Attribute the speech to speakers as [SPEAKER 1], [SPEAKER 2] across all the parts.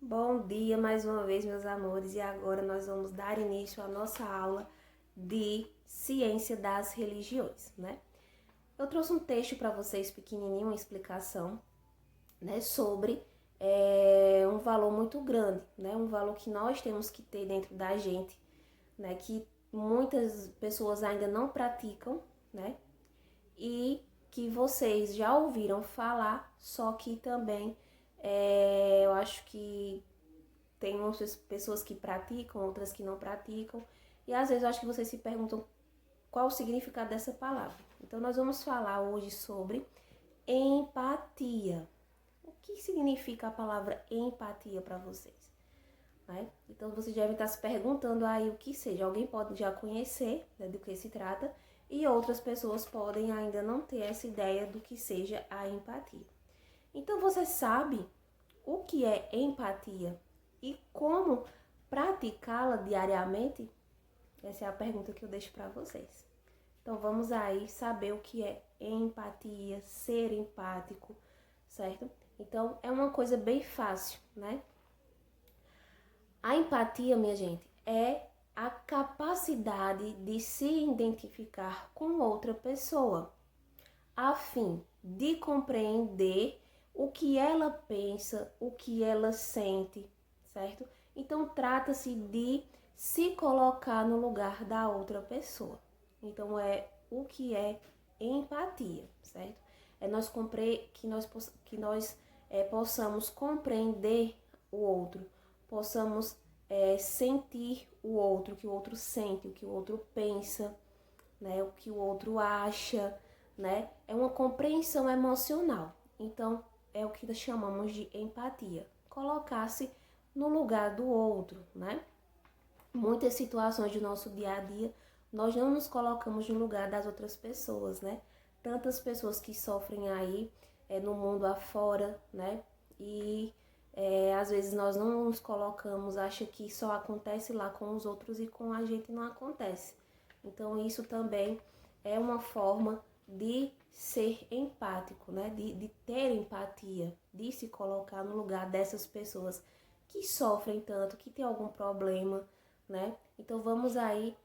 [SPEAKER 1] Bom dia mais uma vez, meus amores, e agora nós vamos dar início à nossa aula de Ciência das Religiões, né? Eu trouxe um texto para vocês pequenininho, uma explicação, né, sobre um valor muito grande, né? Um valor que nós temos que ter dentro da gente, né? Que muitas pessoas ainda não praticam, né? E que vocês já ouviram falar, só que também eu acho que tem muitas pessoas que praticam, outras que não praticam. E às vezes eu acho que vocês se perguntam qual o significado dessa palavra. Então nós vamos falar hoje sobre empatia. O que significa a palavra empatia para vocês? Né? Então vocês devem estar se perguntando aí o que seja. Alguém pode já conhecer, né, do que se trata, e outras pessoas podem ainda não ter essa ideia do que seja a empatia. Então você sabe o que é empatia e como praticá-la diariamente? Essa é a pergunta que eu deixo para vocês. Então vamos aí saber o que é empatia, ser empático, certo? Então é uma coisa bem fácil, né? A empatia, minha gente, é a capacidade de se identificar com outra pessoa, a fim de compreender o que ela pensa, o que ela sente, certo? Então trata-se de se colocar no lugar da outra pessoa. Então é o que é empatia, certo? É que nós possamos compreender o outro, possamos sentir o outro, o que o outro sente, o que o outro pensa, né? O que o outro acha, né? É uma compreensão emocional. Então, é o que nós chamamos de empatia. Colocar-se no lugar do outro, né? Muitas situações do nosso dia a dia, nós não nos colocamos no lugar das outras pessoas, né? Tantas pessoas que sofrem aí no mundo afora, né? E às vezes nós não nos colocamos, acha que só acontece lá com os outros e com a gente não acontece. Então isso também é uma forma de ser empático, né? De ter empatia, de se colocar no lugar dessas pessoas que sofrem tanto, que tem algum problema, né? Então vamos aí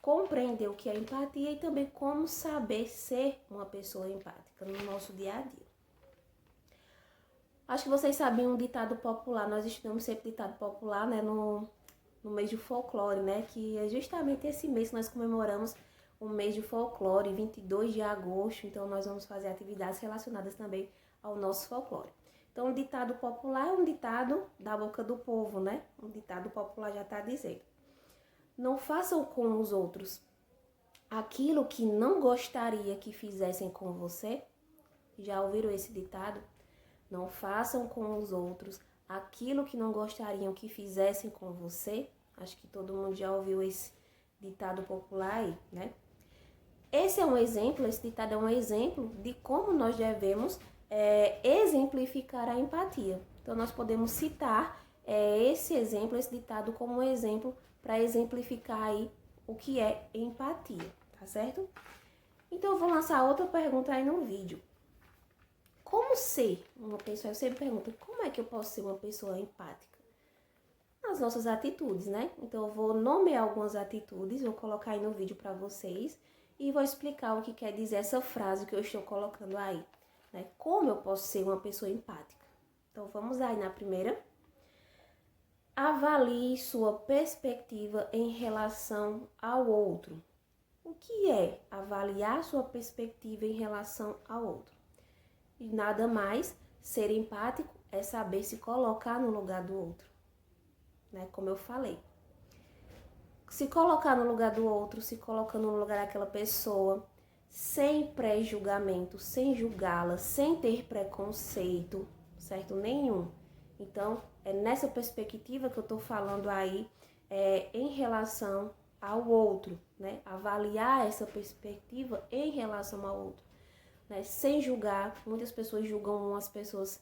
[SPEAKER 1] compreender o que é empatia e também como saber ser uma pessoa empática no nosso dia a dia. Acho que vocês sabem um ditado popular, nós estudamos sempre ditado popular, né, no mês de folclore, né, que é justamente esse mês que nós comemoramos o mês de folclore, 22 de agosto, então nós vamos fazer atividades relacionadas também ao nosso folclore. Então, o ditado popular é um ditado da boca do povo, né? Um ditado popular já está dizendo: não façam com os outros aquilo que não gostaria que fizessem com você. Já ouviram esse ditado? Não façam com os outros aquilo que não gostariam que fizessem com você. Acho que todo mundo já ouviu esse ditado popular aí, né? Esse ditado é um exemplo de como nós devemos exemplificar a empatia. Então, nós podemos citar esse exemplo, esse ditado como um exemplo para exemplificar aí o que é empatia, tá certo? Então, eu vou lançar outra pergunta aí no vídeo. Como ser uma pessoa? Eu sempre pergunto, como é que eu posso ser uma pessoa empática? As nossas atitudes, né? Então, eu vou nomear algumas atitudes, vou colocar aí no vídeo para vocês e vou explicar o que quer dizer essa frase que eu estou colocando aí, né? Como eu posso ser uma pessoa empática? Então, vamos aí na primeira. Avalie sua perspectiva em relação ao outro. O que é avaliar sua perspectiva em relação ao outro? E nada mais, ser empático é saber se colocar no lugar do outro, né? Como eu falei. Se colocar no lugar do outro, se colocando no lugar daquela pessoa, sem pré-julgamento, sem julgá-la, sem ter preconceito, certo? Nenhum. Então, é nessa perspectiva que eu tô falando aí, em relação ao outro, né? Avaliar essa perspectiva em relação ao outro, né? Sem julgar. Muitas pessoas julgam as pessoas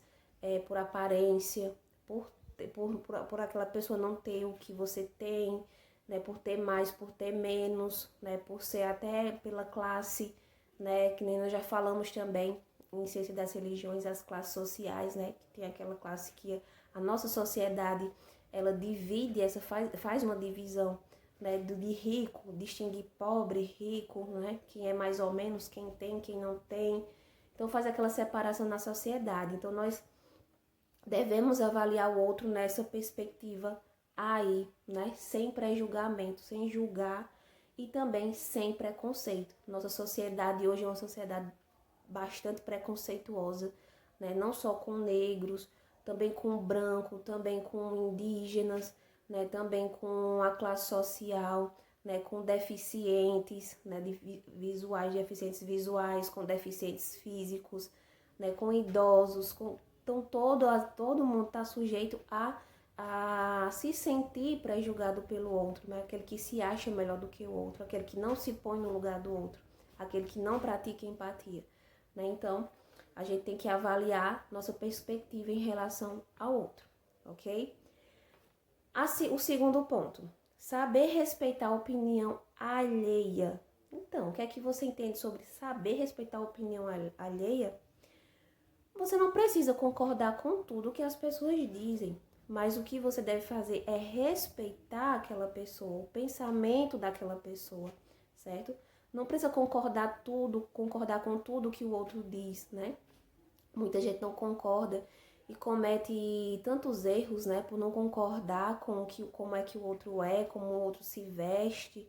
[SPEAKER 1] por aparência, por aquela pessoa não ter o que você tem, né? Por ter mais, por ter menos, né? Por ser até pela classe, né? Que nem nós já falamos também em ciência das religiões as classes sociais, né? Que tem aquela classe que a nossa sociedade, ela divide, faz uma divisão, né? De rico, distinguir pobre, rico, né? Quem é mais ou menos, quem tem, quem não tem. Então faz aquela separação na sociedade. Então nós devemos avaliar o outro nessa perspectiva aí, né? Sem pré-julgamento, sem julgar e também sem preconceito. Nossa sociedade hoje é uma sociedade bastante preconceituosa, né? Não só com negros, também com branco, também com indígenas, né? Também com a classe social, né? Com deficientes, né? Visuais, deficientes visuais, com deficientes físicos, né? Com idosos, então todo mundo está sujeito a se sentir pré-julgado pelo outro, né? Aquele que se acha melhor do que o outro, aquele que não se põe no lugar do outro, aquele que não pratica empatia, né? Então, a gente tem que avaliar nossa perspectiva em relação ao outro, ok? O segundo ponto, saber respeitar a opinião alheia. Então, o que é que você entende sobre saber respeitar a opinião alheia? Você não precisa concordar com tudo que as pessoas dizem, mas o que você deve fazer é respeitar aquela pessoa, o pensamento daquela pessoa, certo? Não precisa concordar com tudo que o outro diz, né? Muita gente não concorda e comete tantos erros, né, por não concordar com como é que o outro é, como o outro se veste,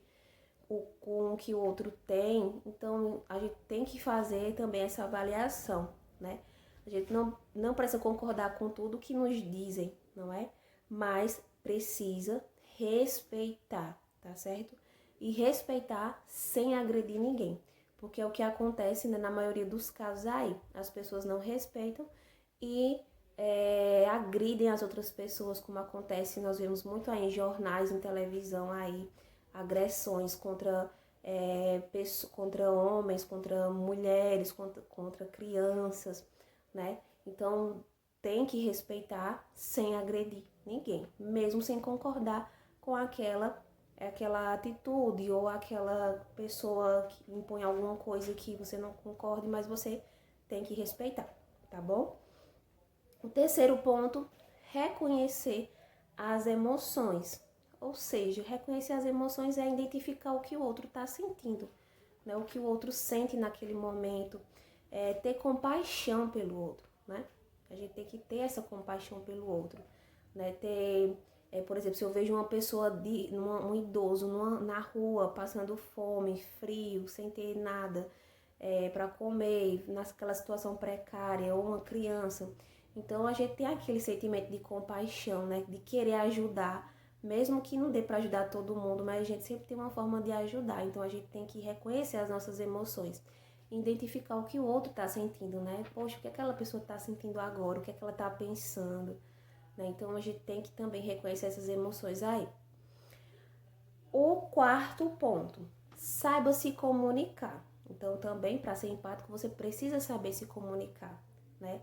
[SPEAKER 1] com o que o outro tem. Então, a gente tem que fazer também essa avaliação, né? A gente não precisa concordar com tudo que nos dizem, não é? Mas precisa respeitar, tá certo? E respeitar sem agredir ninguém. Porque é o que acontece, né, na maioria dos casos aí. As pessoas não respeitam e agridem as outras pessoas, como acontece, nós vemos muito aí em jornais, em televisão aí, agressões contra homens, contra mulheres, contra crianças, né? Então tem que respeitar sem agredir ninguém, mesmo sem concordar com aquela atitude ou aquela pessoa que impõe alguma coisa que você não concorde, mas você tem que respeitar, tá bom? O terceiro ponto, reconhecer as emoções. Ou seja, reconhecer as emoções é identificar o que o outro está sentindo, né? O que o outro sente naquele momento, ter compaixão pelo outro, né? A gente tem que ter essa compaixão pelo outro, né? Por exemplo, se eu vejo uma pessoa, um idoso na rua, passando fome, frio, sem ter nada para comer, naquela situação precária, ou uma criança, então a gente tem aquele sentimento de compaixão, né? De querer ajudar, mesmo que não dê para ajudar todo mundo, mas a gente sempre tem uma forma de ajudar. Então a gente tem que reconhecer as nossas emoções, identificar o que o outro está sentindo, né? Poxa, o que aquela pessoa está sentindo agora, o que é que ela está pensando, né? Então a gente tem que também reconhecer essas emoções aí. O quarto ponto, saiba se comunicar. Então também, para ser empático, você precisa saber se comunicar, né?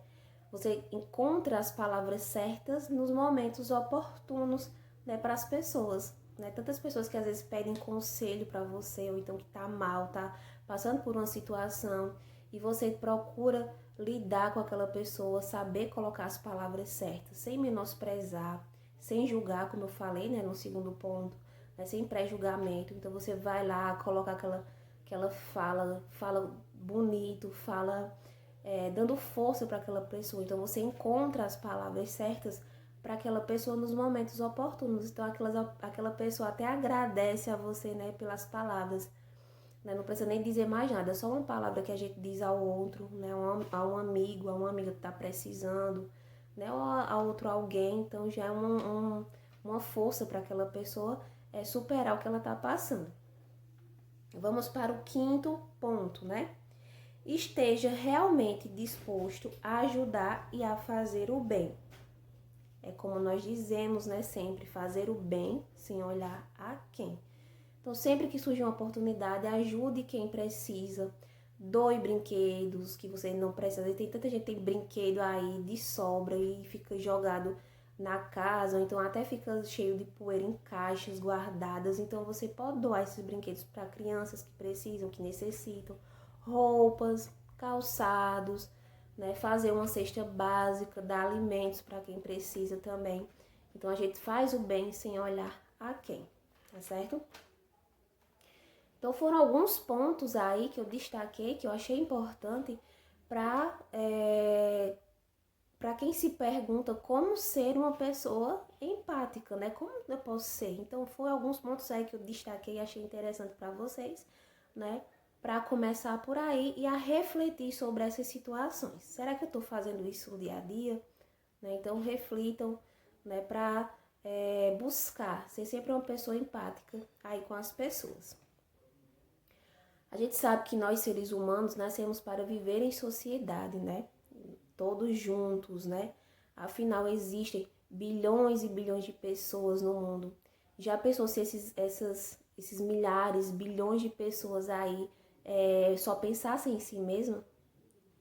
[SPEAKER 1] Você encontra as palavras certas nos momentos oportunos, né, para as pessoas, né? Tantas pessoas que às vezes pedem conselho para você, ou então que tá mal, tá passando por uma situação, e você procura lidar com aquela pessoa, saber colocar as palavras certas, sem menosprezar, sem julgar, como eu falei, né, no segundo ponto, né, sem pré-julgamento. Então você vai lá, coloca aquela fala bonito, fala dando força para aquela pessoa. Então você encontra as palavras certas para aquela pessoa nos momentos oportunos. Então aquela pessoa até agradece a você, né, pelas palavras, né? Não precisa nem dizer mais nada, é só uma palavra que a gente diz ao outro, né, a um amigo, a uma amiga que está precisando, né, ou a outro alguém. Então já é uma força para aquela pessoa superar o que ela está passando. Vamos para o quinto ponto, né? Esteja realmente disposto a ajudar e a fazer o bem. É como nós dizemos, né, sempre, fazer o bem sem olhar a quem. Então, sempre que surgir uma oportunidade, ajude quem precisa, doe brinquedos que você não precisa. Tem tanta gente que tem brinquedo aí de sobra e fica jogado na casa, ou então até fica cheio de poeira em caixas guardadas. Então, você pode doar esses brinquedos para crianças que precisam, que necessitam. Roupas, calçados, né? Fazer uma cesta básica, dar alimentos para quem precisa também. Então a gente faz o bem sem olhar a quem, tá certo? Então foram alguns pontos aí que eu destaquei, que eu achei importante para quem se pergunta como ser uma pessoa empática, né? Como eu posso ser? Então foram alguns pontos aí que eu destaquei e achei interessante para vocês, né? Para começar por aí e a refletir sobre essas situações. Será que eu estou fazendo isso no dia a dia? Né? Então reflitam, né? Para buscar ser sempre uma pessoa empática aí com as pessoas. A gente sabe que nós, seres humanos, nascemos para viver em sociedade, né? Todos juntos, né? Afinal, existem bilhões e bilhões de pessoas no mundo. Já pensou se esses milhares, bilhões de pessoas aí só pensassem em si mesmas?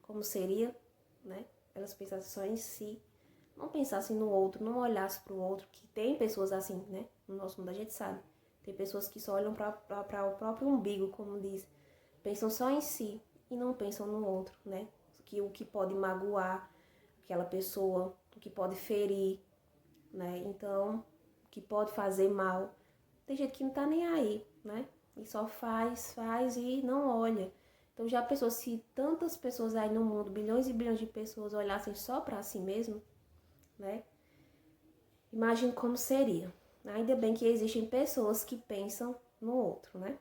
[SPEAKER 1] Como seria, né? Elas pensassem só em si, não pensassem no outro, não olhassem para o outro, que tem pessoas assim, né? No nosso mundo a gente sabe. Tem pessoas que só olham para o próprio umbigo, como diz. Pensam só em si e não pensam no outro, né? O que pode magoar aquela pessoa, o que pode ferir, né? Então, o que pode fazer mal. Tem gente que não tá nem aí, né? E só faz e não olha. Então, já pensou se tantas pessoas aí no mundo, bilhões e bilhões de pessoas olhassem só para si mesmo, né? Imagine como seria. Ainda bem que existem pessoas que pensam no outro, né?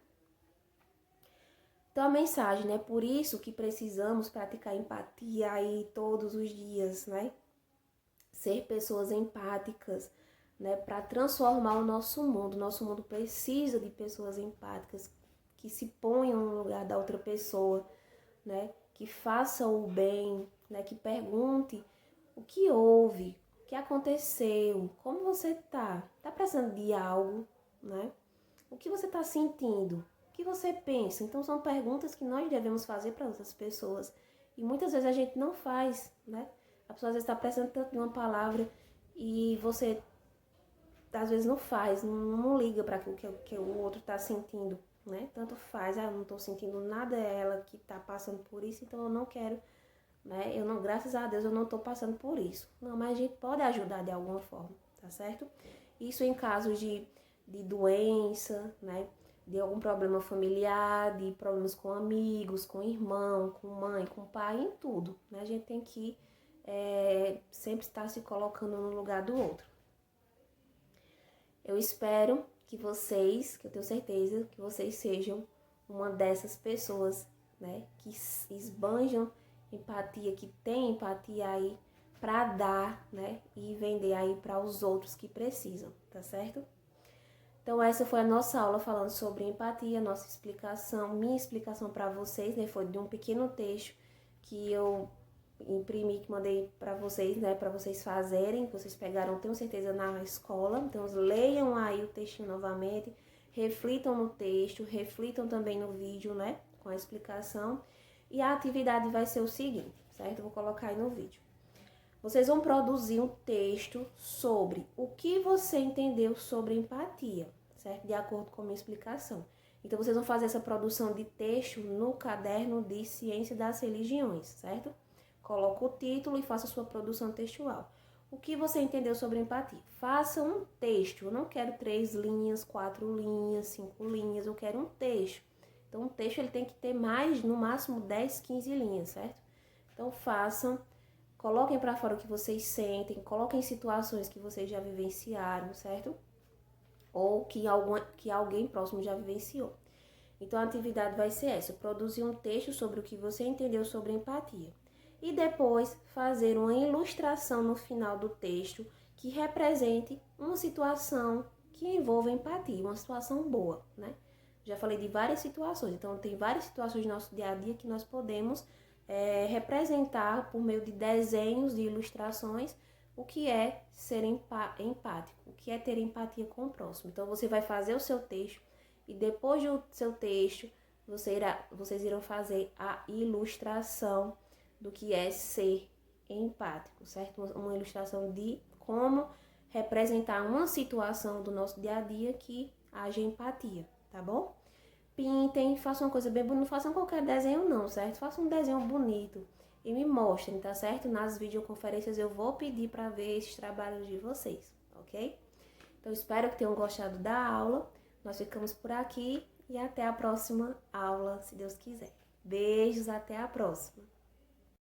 [SPEAKER 1] Então a mensagem, né? Por isso que precisamos praticar empatia aí todos os dias, né? Ser pessoas empáticas, né? Para transformar o nosso mundo. Nosso mundo precisa de pessoas empáticas que se ponham no lugar da outra pessoa, né? Que façam o bem, né? Que pergunte o que houve, o que aconteceu, como você tá? Tá precisando de algo, né? O que você tá sentindo? O que você pensa? Então são perguntas que nós devemos fazer para outras pessoas. E muitas vezes a gente não faz, né? A pessoa às vezes está precisando tanto de uma palavra e você às vezes não faz, não liga para o que o outro está sentindo, né? Tanto faz, eu não estou sentindo nada, é ela que está passando por isso, então eu não quero, né? Eu não, graças a Deus eu não estou passando por isso. Não, mas a gente pode ajudar de alguma forma, tá certo? Isso em casos de doença, né? De algum problema familiar, de problemas com amigos, com irmão, com mãe, com pai, em tudo, né? A gente tem que sempre estar se colocando no lugar do outro. Eu espero que eu tenho certeza que vocês sejam uma dessas pessoas, né? Que esbanjam empatia, que tem empatia aí para dar, né? E vender aí para os outros que precisam, tá certo? Então essa foi a nossa aula falando sobre empatia, nossa explicação, minha explicação para vocês, né? Foi de um pequeno texto que eu imprimi, que mandei para vocês, né? Para vocês fazerem, que vocês pegaram, tenho certeza, na escola. Então leiam aí o textinho novamente, reflitam no texto, reflitam também no vídeo, né? Com a explicação. E a atividade vai ser o seguinte, certo? Eu vou colocar aí no vídeo. Vocês vão produzir um texto sobre o que você entendeu sobre empatia, certo? De acordo com a minha explicação. Então, vocês vão fazer essa produção de texto no caderno de Ciência das Religiões, certo? Coloca o título e faça a sua produção textual. O que você entendeu sobre empatia? Faça um texto. Eu não quero 3 linhas, 4 linhas, 5 linhas. Eu quero um texto. Então, um texto ele tem que ter mais, no máximo, 10, 15 linhas, certo? Então, façam. Coloquem para fora o que vocês sentem, coloquem situações que vocês já vivenciaram, certo? Ou que alguém próximo já vivenciou. Então, a atividade vai ser essa, produzir um texto sobre o que você entendeu sobre empatia. E depois, fazer uma ilustração no final do texto que represente uma situação que envolva empatia, uma situação boa, né? Já falei de várias situações, então tem várias situações do nosso dia a dia que nós podemos representar por meio de desenhos, de ilustrações, o que é ser empático, o que é ter empatia com o próximo. Então você vai fazer o seu texto e depois do seu texto vocês irão fazer a ilustração do que é ser empático, certo? Uma ilustração de como representar uma situação do nosso dia a dia que haja empatia, tá bom? Pintem, façam uma coisa bem bonita, não façam qualquer desenho não, certo? Façam um desenho bonito e me mostrem, tá certo? Nas videoconferências eu vou pedir para ver esses trabalhos de vocês, ok? Então, espero que tenham gostado da aula. Nós ficamos por aqui e até a próxima aula, se Deus quiser. Beijos, até a próxima!